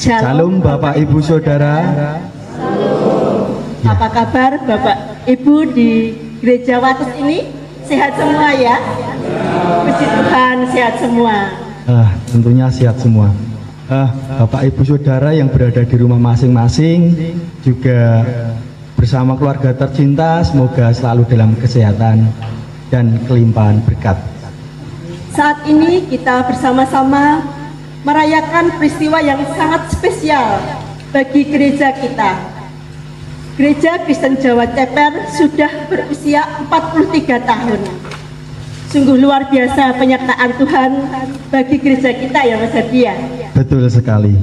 Shalom Bapak Ibu Saudara. Apa kabar Bapak Ibu di Gereja Wates ini? Sehat semua ya? Puji Tuhan, sehat semua. Tentunya sehat semua. Bapak Ibu Saudara yang berada di rumah masing-masing juga bersama keluarga tercinta, semoga selalu dalam kesehatan dan kelimpahan berkat. Saat ini kita bersama-sama merayakan peristiwa yang sangat spesial bagi gereja kita. Gereja Kristen Jawa Ceper sudah berusia 43 tahun. Sungguh luar biasa penyertaan Tuhan bagi gereja kita ya Mas Hadia. Betul sekali.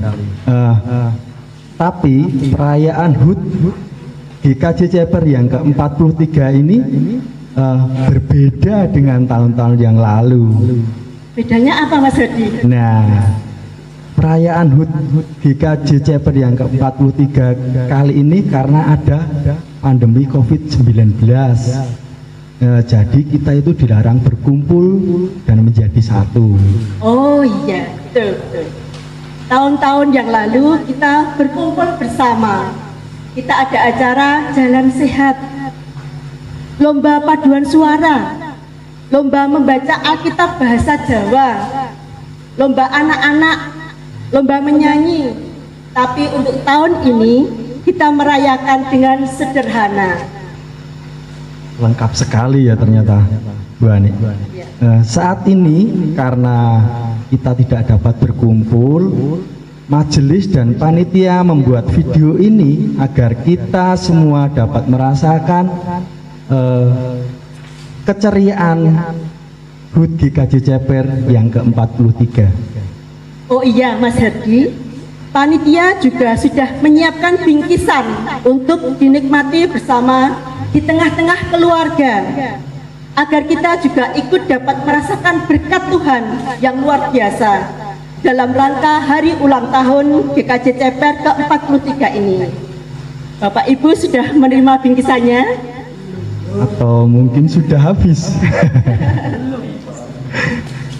Tapi perayaan HUT GKJ Ceper yang ke-43 ini berbeda dengan tahun-tahun yang lalu. Bedanya apa Mas Hadi? Nah, perayaan HUT GKJ Ceper yang ke-43 kali ini karena ada pandemi COVID-19. Jadi kita itu dilarang berkumpul dan menjadi satu. Oh iya, betul. Tahun-tahun yang lalu kita berkumpul bersama. Kita ada acara Jalan Sehat, lomba paduan suara, lomba membaca Alkitab bahasa Jawa, lomba anak-anak, lomba menyanyi. Tapi untuk tahun ini kita merayakan dengan sederhana. Lengkap sekali ya ternyata Bu Ani. Saat ini karena kita tidak dapat berkumpul, majelis dan panitia membuat video ini agar kita semua dapat merasakan keceriaan HUT GKJ Ceper yang ke-43. Oh iya Mas Hadi, panitia juga sudah menyiapkan bingkisan untuk dinikmati bersama di tengah-tengah keluarga, agar kita juga ikut dapat merasakan berkat Tuhan yang luar biasa dalam rangka hari ulang tahun GKJ Ceper ke-43 ini. Bapak Ibu sudah menerima bingkisannya? Atau mungkin sudah habis?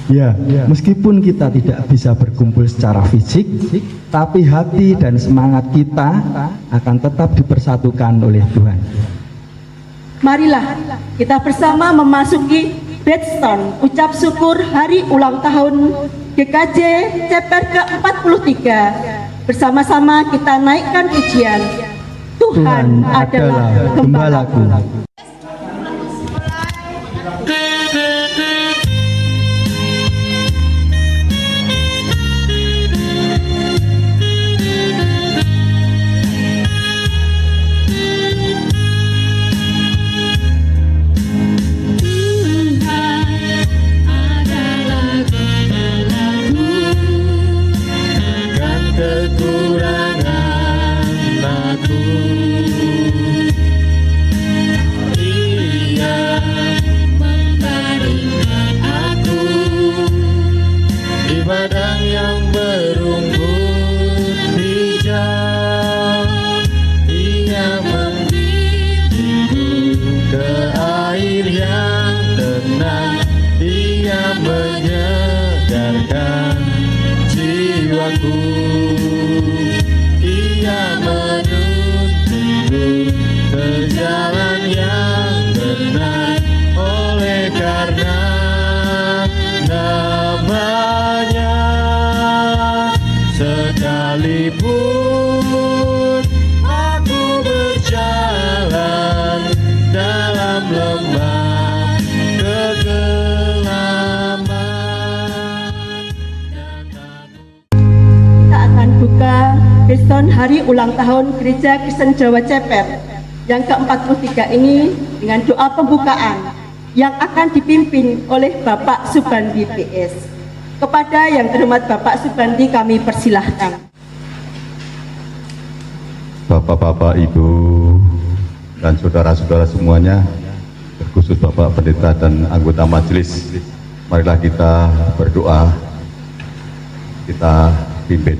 Ya, meskipun kita tidak bisa berkumpul secara fisik, tapi hati dan semangat kita akan tetap dipersatukan oleh Tuhan. Marilah kita bersama memasuki Bedstone ucap syukur hari ulang tahun GKJ Ceper ke-43. Bersama-sama kita naikkan pujian Tuhan adalah Gembalaku. Sekalipun aku berjalan dalam lembah kegelapan. Kita akan buka Bedstone hari ulang tahun Gereja Kristen Jawa Ceper yang ke-43 ini dengan doa pembukaan yang akan dipimpin oleh Bapak Subandi PS. Kepada yang terhormat Bapak Subandi kami persilahkan. Bapak-bapak, Ibu, dan saudara-saudara semuanya, terkhusus Bapak Pendeta dan anggota majelis, marilah kita berdoa, kita pimpin.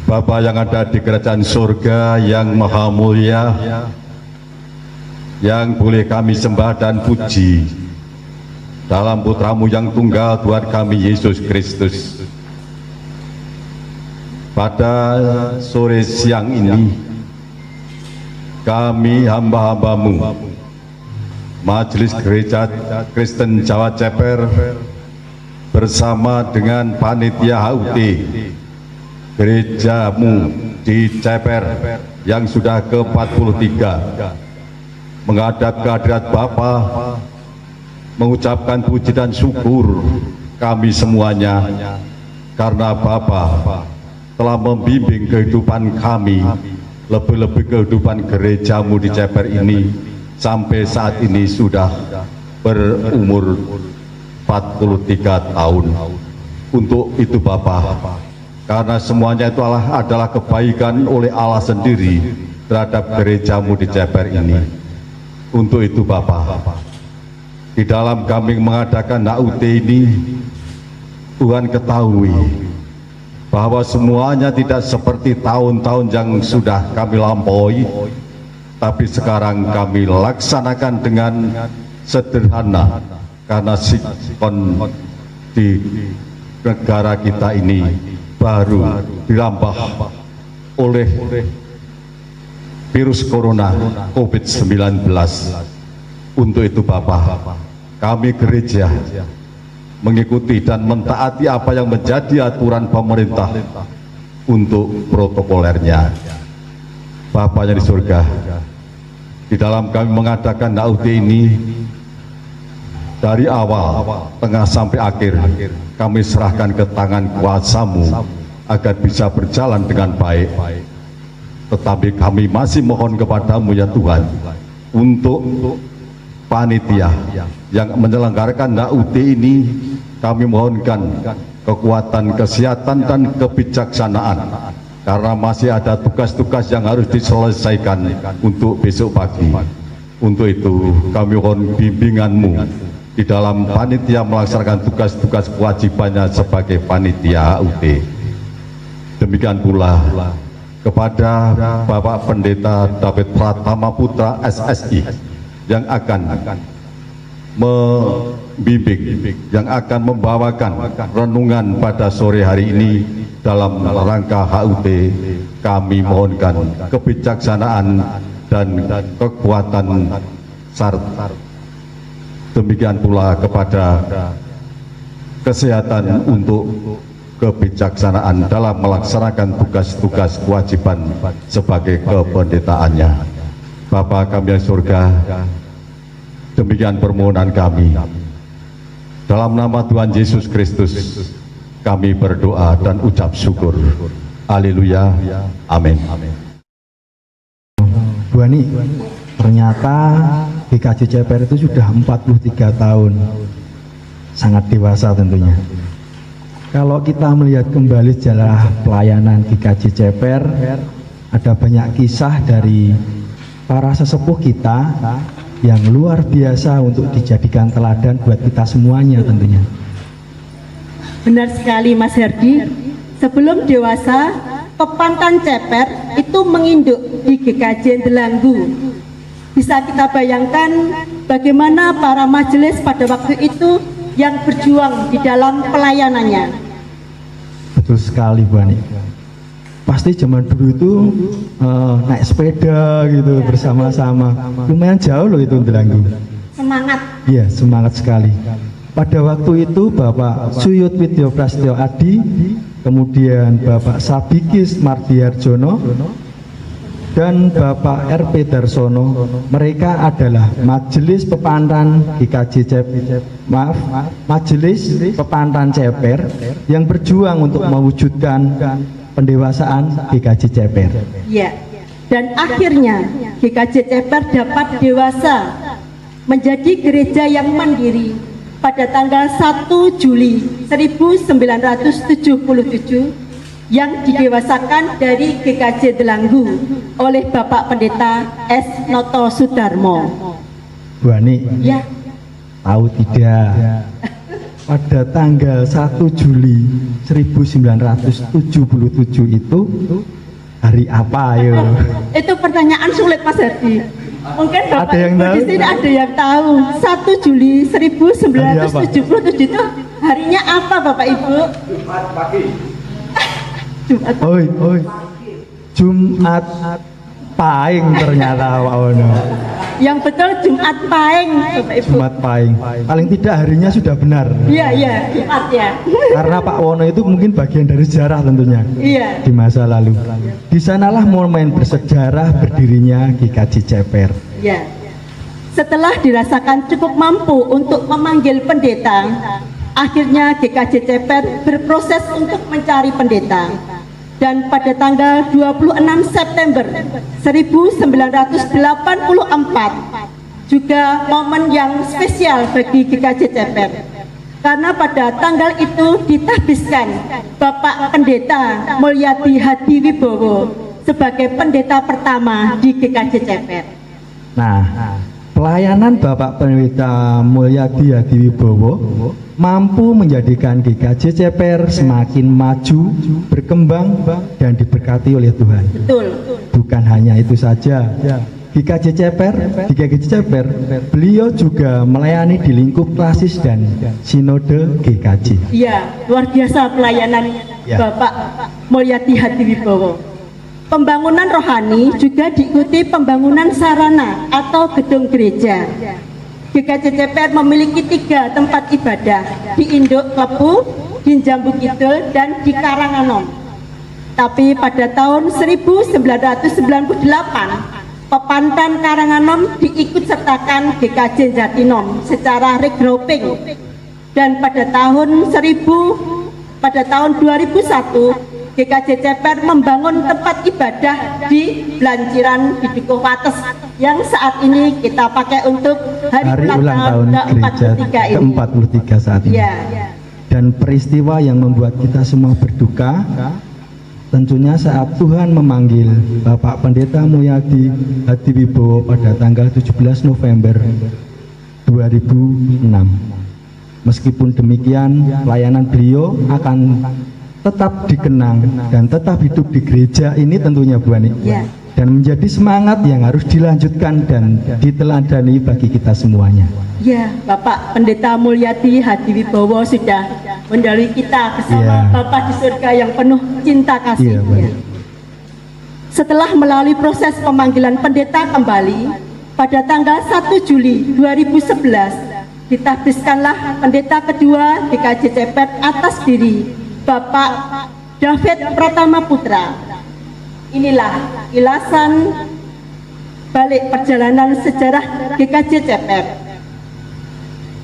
Bapa yang ada di kerajaan surga yang maha mulia, yang boleh kami sembah dan puji dalam putramu yang tunggal Tuhan kami Yesus Kristus. pada sore siang ini kami hamba-hambamu Majelis Gereja Kristen Jawa Ceper bersama dengan panitia HUT gerejamu di Ceper yang sudah ke-43 menghadap kehadirat Bapa mengucapkan puji dan syukur kami semuanya karena Bapa telah membimbing kehidupan kami, lebih-lebih kehidupan gerejamu di Ceper ini sampai saat ini sudah berumur 43 tahun. Untuk itu Bapa, karena semuanya itu adalah kebaikan oleh Allah sendiri terhadap gerejamu di Ceper ini. Untuk itu Bapa, di dalam kami mengadakan HUT ini, Tuhan ketahui bahwa semuanya tidak seperti tahun-tahun yang sudah kami lampaui, tapi sekarang kami laksanakan dengan sederhana karena sikon di negara kita ini baru dirambah oleh virus corona COVID-19. Untuk itu Bapak, kami gereja mengikuti dan mentaati apa yang menjadi aturan pemerintah untuk protokolernya. Bapa yang di surga, di dalam kami mengadakan HUT ini dari awal, tengah sampai akhir kami serahkan ke tangan kuasa-Mu agar bisa berjalan dengan baik. Tetapi kami masih mohon kepada-Mu ya Tuhan, untuk panitia yang menyelenggarakan HUT ini, kami mohonkan kekuatan, kesehatan dan kebijaksanaan karena masih ada tugas-tugas yang harus diselesaikan untuk besok pagi. Untuk itu kami mohon bimbingan-Mu di dalam panitia melaksanakan tugas-tugas kewajibannya sebagai panitia HUT. Demikian pula kepada Bapak Pendeta David Pratama Putra SSI yang akan membimbing, yang akan membawakan renungan pada sore hari ini dalam rangka HUT. Kami mohonkan kebijaksanaan dan kekuatan serta demikian pula kepada kesehatan untuk kebijaksanaan dalam melaksanakan tugas-tugas kewajiban sebagai kependetaannya. Bapa kami yang surga, demikian permohonan kami. Dalam nama Tuhan Yesus Kristus, kami berdoa dan ucap syukur. Haleluya. Amin. Bu Ani, ternyata GKJ Ceper itu sudah 43 tahun. Sangat dewasa tentunya. Kalau kita melihat kembali sejarah pelayanan GKJ Ceper, ada banyak kisah dari para sesepuh kita yang luar biasa untuk dijadikan teladan buat kita semuanya tentunya. Benar sekali Mas Herdi. Sebelum dewasa, Pepantan Ceper itu menginduk di GKJ Delanggu. Bisa kita bayangkan bagaimana para majelis pada waktu itu yang berjuang di dalam pelayanannya. Betul sekali Bu Ani. Pasti zaman dulu itu naik sepeda gitu bersama-sama. Lumayan jauh loh itu Delanggu. Semangat. Iya, semangat sekali. Pada waktu itu Bapak Suyut Widyo Prasetyo Adi, kemudian Bapak Sabikis Mardiarjono dan Bapak RP Darsono, mereka adalah Majelis Pepantan GKJ Ceper, Majelis Pepantan Ceper yang berjuang untuk mewujudkan pendewasaan GKJ Ceper. Ya. Dan akhirnya GKJ Ceper dapat dewasa menjadi gereja yang mandiri pada tanggal 1 Juli 1977 yang didewasakan dari GKJ Delanggu oleh Bapak Pendeta S. Noto Sudarmo. Bu Ani, Ya. tahu tidak? Pada tanggal 1 Juli 1977 itu hari apa ayo? Itu pertanyaan sulit Mas Herdi. Mungkin Bapak Ada yang Ibu tahu? di sini ada yang tahu. 1 Juli 1977 itu harinya apa Bapak Ibu? Jumat. Oi, Jumat Pahing ternyata Pak Wono. Yang betul Jumat Pahing, Bapak Ibu. Jumat Pahing. Paling tidak harinya sudah benar. Iya, Jumat ya. Karena Pak Wono itu mungkin bagian dari sejarah tentunya. Iya. Di masa lalu. Di sanalah momen bersejarah berdirinya GKJ Ceper. Ya. Setelah dirasakan cukup mampu untuk memanggil pendeta, akhirnya GKJ Ceper berproses untuk mencari pendeta. Dan pada tanggal 26 September 1984 juga momen yang spesial bagi GKJ Ceper. Karena pada tanggal itu ditahbiskan Bapak Pendeta Mulyadi Hadiwibowo sebagai pendeta pertama di GKJ Ceper. Nah, pelayanan Bapak Pendeta Mulyadi Hadiwibowo mampu menjadikan GKJ Ceper semakin maju, berkembang, dan diberkati oleh Tuhan. Betul. Bukan hanya itu saja, di GKJ Ceper, beliau juga melayani di lingkup klasis dan sinode GKJ. Iya, luar biasa pelayanan Ya. Bapak Mulyadi Hadiwibowo. Pembangunan rohani juga diikuti pembangunan sarana atau gedung gereja. GKJ Ceper memiliki 3 tempat ibadah di Induk Klepu, di Jambu Kidul, dan di Karanganom. Tapi pada tahun 1998, Pepantan Karanganom diikutsertakan GKJ Jatinom secara regrouping. Dan pada tahun 2001, GKJ Ceper membangun tempat ibadah di Blanciran di Dukuh Wates yang saat ini kita pakai untuk hari ulang tahun gereja ke-43 saat ini. Ya. Dan peristiwa yang membuat kita semua berduka tentunya saat Tuhan memanggil Bapak Pendeta Mulyadi Hadiwibowo pada tanggal 17 November 2006. Meskipun demikian, pelayanan beliau akan tetap dikenang dan tetap hidup di gereja ini tentunya Bu Ani. Ya. Dan menjadi semangat yang harus dilanjutkan dan diteladani bagi kita semuanya. Ya, Bapak Pendeta Mulyadi Hadiwibowo sudah mendahului kita bersama Ya. Bapak di surga yang penuh cinta kasih. Iya, baik. Setelah melalui proses pemanggilan pendeta kembali pada tanggal 1 Juli 2011, ditahbiskanlah pendeta kedua GKJ Ceper atas diri Bapak David Pratama Putra. Inilah ulasan balik perjalanan sejarah GKJ Ceper.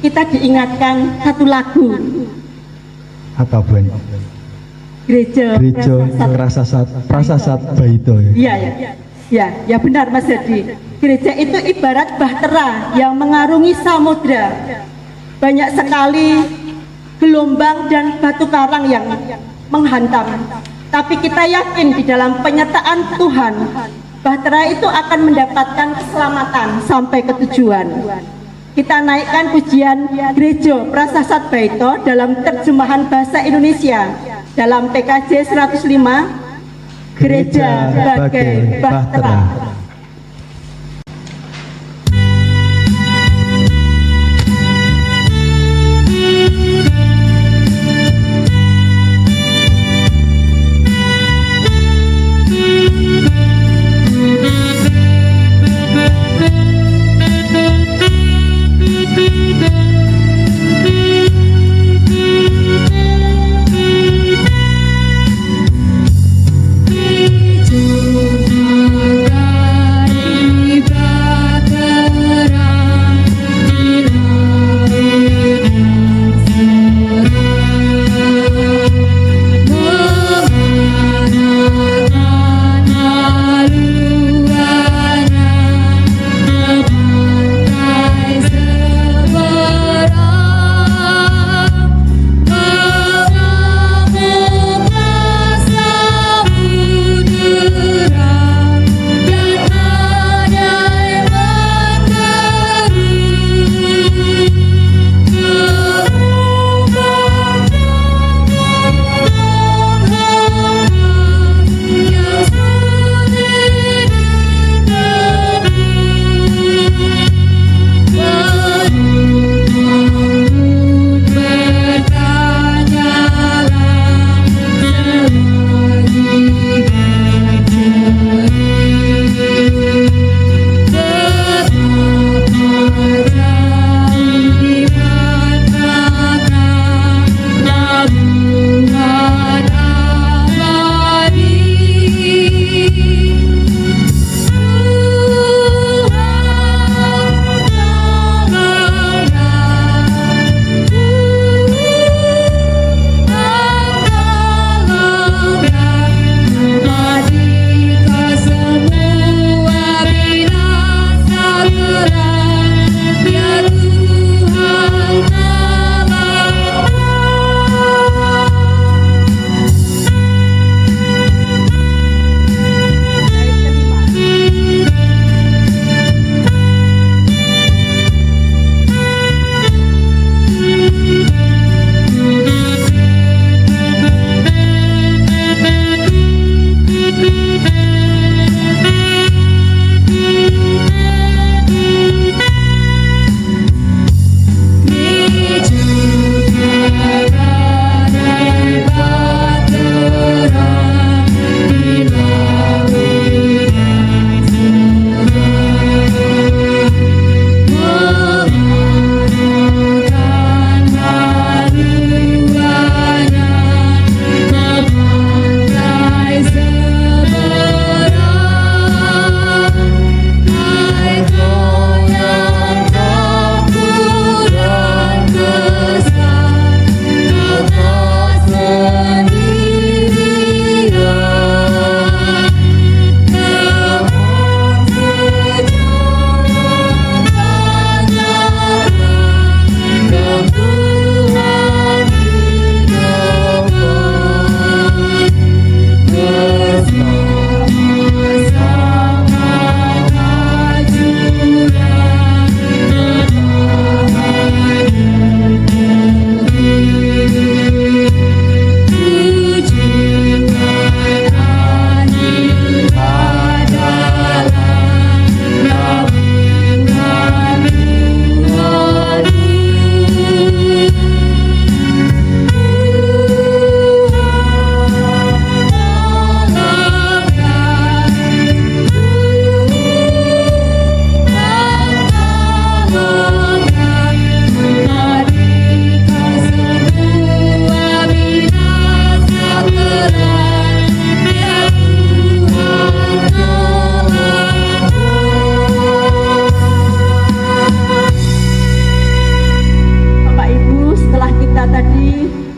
Kita diingatkan satu lagu, Apa Bu Ani? Gereja Prasasat Baito. Ya benar Mas Hadi. Gereja itu ibarat bahtera yang mengarungi samudra. Banyak sekali gelombang dan batu karang yang menghantam. Tapi kita yakin di dalam penyertaan Tuhan, bahtera itu akan mendapatkan keselamatan sampai ke tujuan. Kita naikkan pujian Gereja Prasasat Baito dalam terjemahan bahasa Indonesia dalam PKJ 105, Gereja bagai bahtera. Gereja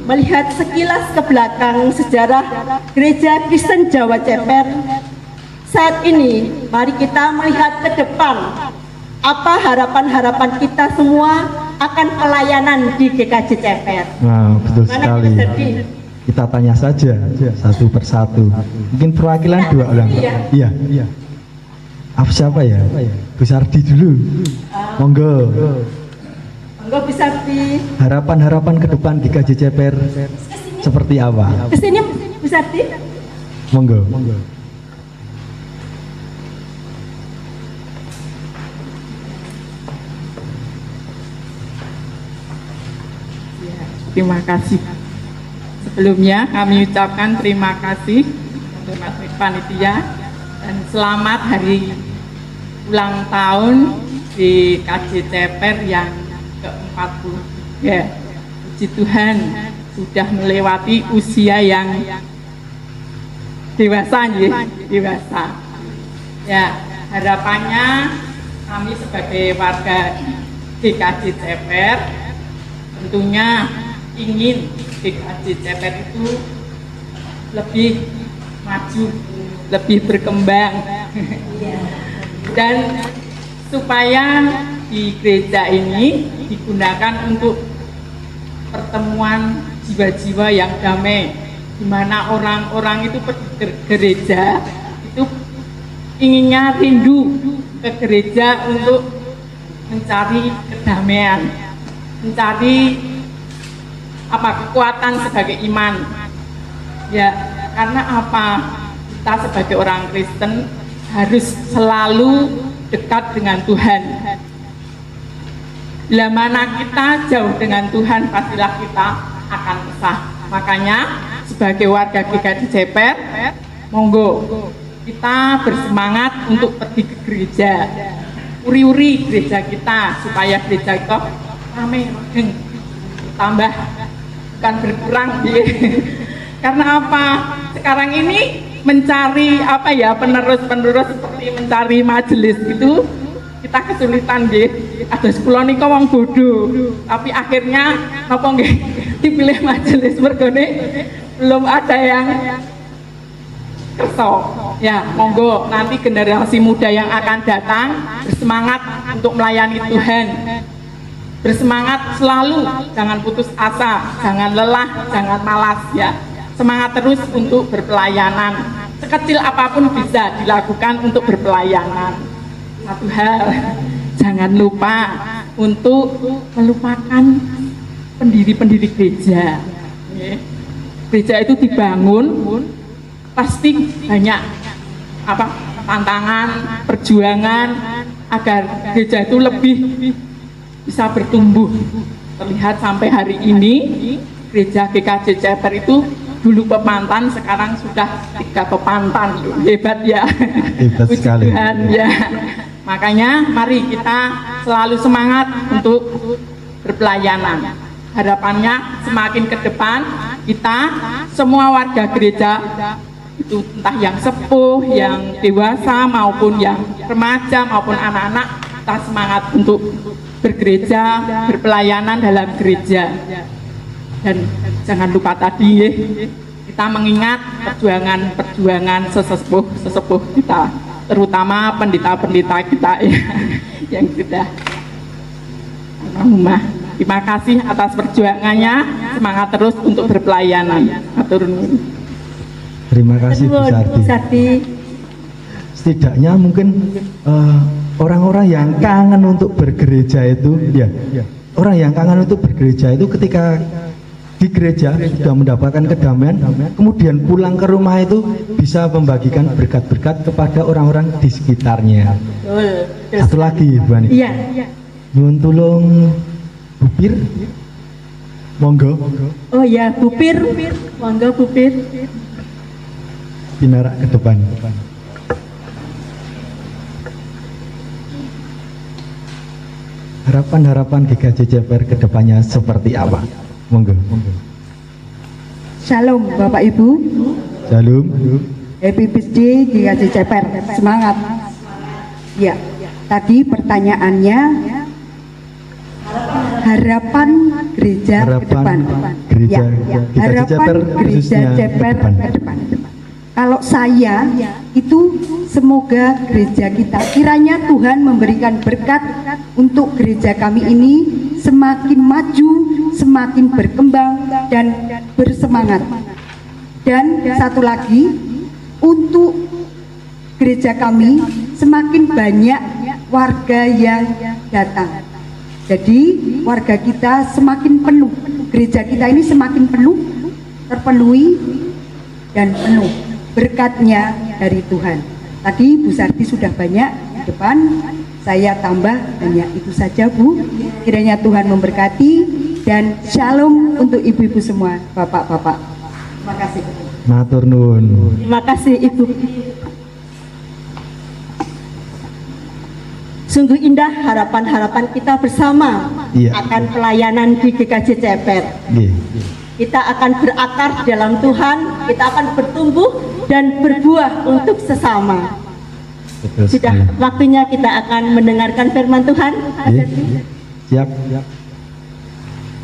melihat sekilas ke belakang sejarah Gereja Kristen Jawa Ceper, saat ini mari kita melihat ke depan apa harapan-harapan kita semua akan pelayanan di GKJ Ceper. Nah, betul Mana sekali. kita sedih? Kita tanya saja satu persatu. Mungkin perwakilan dua orang. Iya. Apa siapa ya? Bu Sardi dulu. Monggo. Monggo bisa di Harapan-harapan ke depan GKJ Ceper seperti apa? kesini bisa di. Monggo. Terima kasih. Sebelumnya kami ucapkan terima kasih untuk Mas Panitia dan selamat hari ulang tahun di KJ Ceper yang ke-40. Ya, puji Tuhan sudah melewati usia yang dewasa, dewasa. Ya, harapannya kami sebagai warga GKJ Ceper tentunya ingin GKJ Ceper itu lebih maju, lebih berkembang, dan supaya di gereja ini digunakan untuk pertemuan jiwa-jiwa yang damai, di mana orang-orang itu pergi ke gereja itu inginnya rindu ke gereja untuk mencari kedamaian, mencari kekuatan sebagai iman. Ya, karena kita sebagai orang Kristen harus selalu dekat dengan Tuhan. Bila mana kita jauh dengan Tuhan, pastilah kita akan resah. Makanya sebagai warga GKJ Ceper, monggo kita bersemangat untuk pergi ke gereja, uri-uri gereja kita supaya gereja itu ramai, tambah, bukan berkurang. Karena sekarang ini mencari penerus seperti mencari majelis itu kita kesulitan ada 10 nika wong bodoh, tapi akhirnya dipilih majelis mergone belum ada yang kerso. Ya, monggo nanti generasi muda yang akan datang bersemangat untuk melayani Tuhan. Bersemangat selalu, jangan putus asa, jangan lelah, jangan malas ya. Semangat terus untuk berpelayanan. Sekecil apapun bisa dilakukan untuk berpelayanan. Satu hal, jangan lupa untuk melupakan pendiri-pendiri gereja. Gereja itu dibangun pasti banyak tantangan, perjuangan agar gereja itu lebih bisa bertumbuh. Terlihat sampai hari ini gereja GKJ Ceper itu dulu pepantan, sekarang sudah 3 pepantan. Hebat ya. Hebat sekali. Tuhan ya. Makanya mari kita selalu semangat untuk berpelayanan. Harapannya semakin ke depan kita semua warga gereja itu entah yang sepuh, yang dewasa maupun yang remaja maupun anak-anak, kita semangat untuk bergereja, berpelayanan dalam gereja. Dan jangan lupa tadi kita mengingat perjuangan sesepuh kita, terutama pendeta-pendeta kita yang sudah almarhumah. Terima kasih atas perjuangannya, semangat terus untuk berpelayanan. Matur nuwun. Terima kasih Bu Bu Sardi. Sardi. Setidaknya mungkin orang-orang yang kangen untuk bergereja itu, orang yang kangen untuk bergereja itu ketika di gereja sudah mendapatkan kedamaian, kemudian pulang ke rumah itu bisa membagikan berkat-berkat kepada orang-orang di sekitarnya. Betul. Satu lagi, Bu Ani. Iya. Nyuwun tulung Bupir, monggo. Oh ya, Bupir, monggo Bupir. Pinarak ke depan. Harapan-harapan GKJ Ceper ke depannya seperti apa? Monggo. Shalom Bapak Ibu, Shalom. happy birthday GKJ Ceper, semangat. Ya, tadi pertanyaannya harapan gereja ke depan. Gereja Ya, GKJ harapan Ceper gereja khususnya Ceper ke depan. ke depan. Kalau saya itu semoga gereja kita kiranya Tuhan memberikan berkat untuk gereja kami ini semakin maju, semakin berkembang dan bersemangat. Dan satu lagi, untuk gereja kami semakin banyak warga yang datang. Jadi warga kita semakin penuh, gereja kita ini semakin penuh, terpenuhi dan penuh berkatnya dari Tuhan. Tadi Bu Sarti sudah banyak di depan, saya tambah hanya itu saja Bu. Kiranya Tuhan memberkati dan shalom untuk ibu-ibu semua, bapak-bapak. Terima kasih. Matur nuwun. Terima kasih Ibu. Sungguh indah harapan-harapan kita bersama Iya. akan pelayanan di GKJ Ceper. Nggih. Kita akan berakar di dalam Tuhan, kita akan bertumbuh dan berbuah untuk sesama. Betul Sudah sekali. waktunya kita akan mendengarkan firman Tuhan. Nggih. Siap.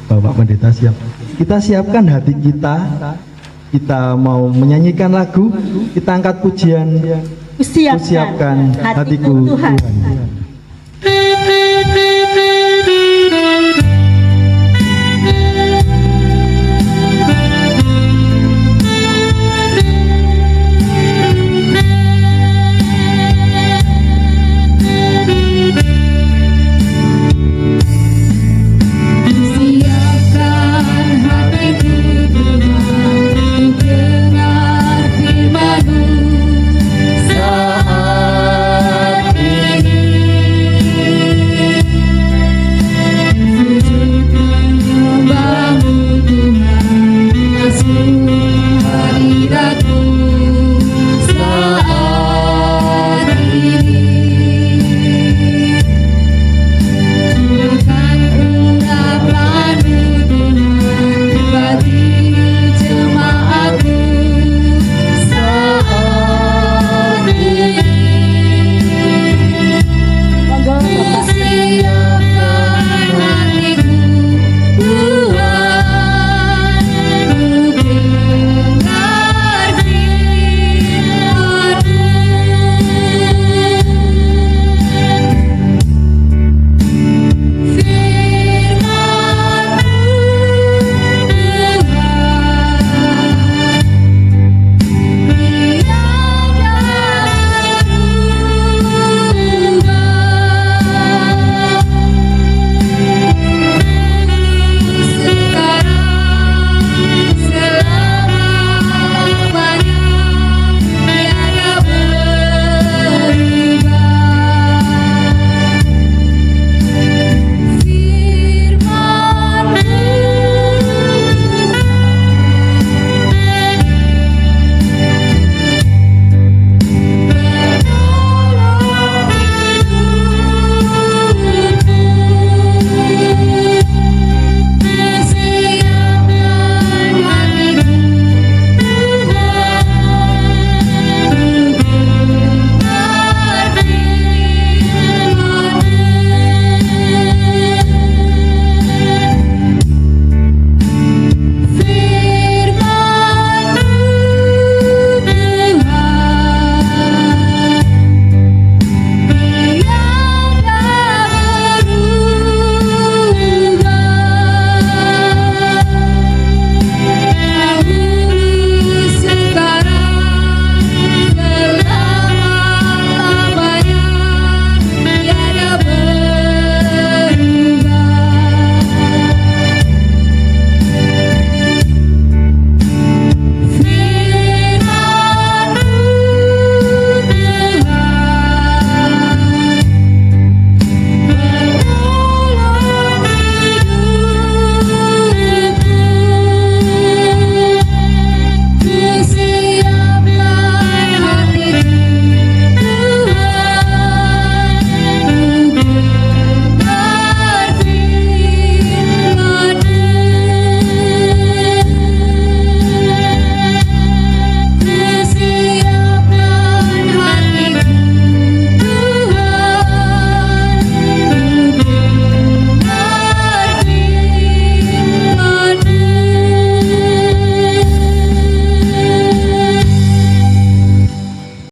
Bapak Pendeta siap. Kita siapkan hati kita. Kita mau menyanyikan lagu. Kita angkat pujian. Kusiapkan Kusiapkan hatiku hatiku Tuhan. Tuhan.